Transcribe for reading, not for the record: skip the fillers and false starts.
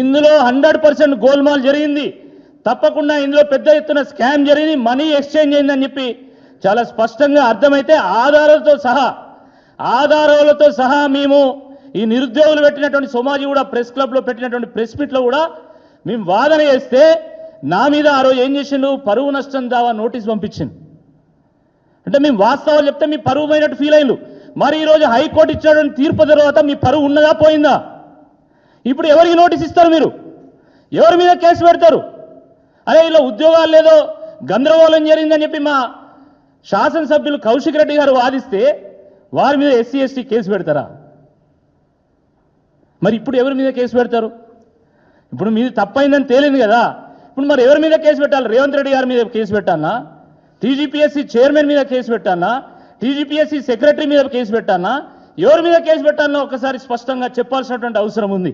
ఇందులో 100% గోల్మాల్ జరిగింది. తప్పకుండా ఇందులో పెద్ద ఎత్తున స్కామ్ జరిగింది, మనీ ఎక్స్చేంజ్ అయిందని చెప్పి చాలా స్పష్టంగా అర్థమైతే ఆధారాలతో సహా మేము ఈ నిరుద్యోగులు పెట్టినటువంటి సోమాజీ కూడా ప్రెస్ క్లబ్లో పెట్టినటువంటి ప్రెస్ మీట్లో కూడా మేము వాదన చేస్తే నా మీద ఆ రోజు ఏం చేసిండు, పరువు నష్టం దావా నోటీస్ పంపించింది. అంటే మేము వాస్తవాలు చెప్తే మీ పరువు పోయినట్టు ఫీల్ అయ్యిండు. మరి ఈరోజు హైకోర్టు ఇచ్చినటువంటి తీర్పు తర్వాత మీ పరువు ఉన్నదా పోయిందా? ఇప్పుడు ఎవరికి నోటీస్ ఇస్తారు? మీరు ఎవరి మీద కేసు పెడతారు? అదే ఇలా ఉద్యోగాలు లేదో గందరగోళం జరిగిందని చెప్పి మా శాసనసభ్యులు కౌశిక్ రెడ్డి గారు వాదిస్తే వారి మీద ఎస్సీ ఎస్టీ కేసు పెడతారా? మరి ఇప్పుడు ఎవరి మీద కేసు పెడతారు? ఇప్పుడు మీది తప్పైందని తేలింది కదా, ఇప్పుడు మరి ఎవరి మీద కేసు పెట్టాలి? రేవంత్ రెడ్డి గారి మీద కేసు పెట్టానా? టీజీపీఎస్సీ చైర్మన్ మీద కేసు పెట్టానా? టీజీపీఎస్సీ సెక్రటరీ మీద కేసు పెట్టానా? ఎవరి మీద కేసు పెట్టాలనో ఒకసారి స్పష్టంగా చెప్పాల్సినటువంటి అవసరం ఉంది.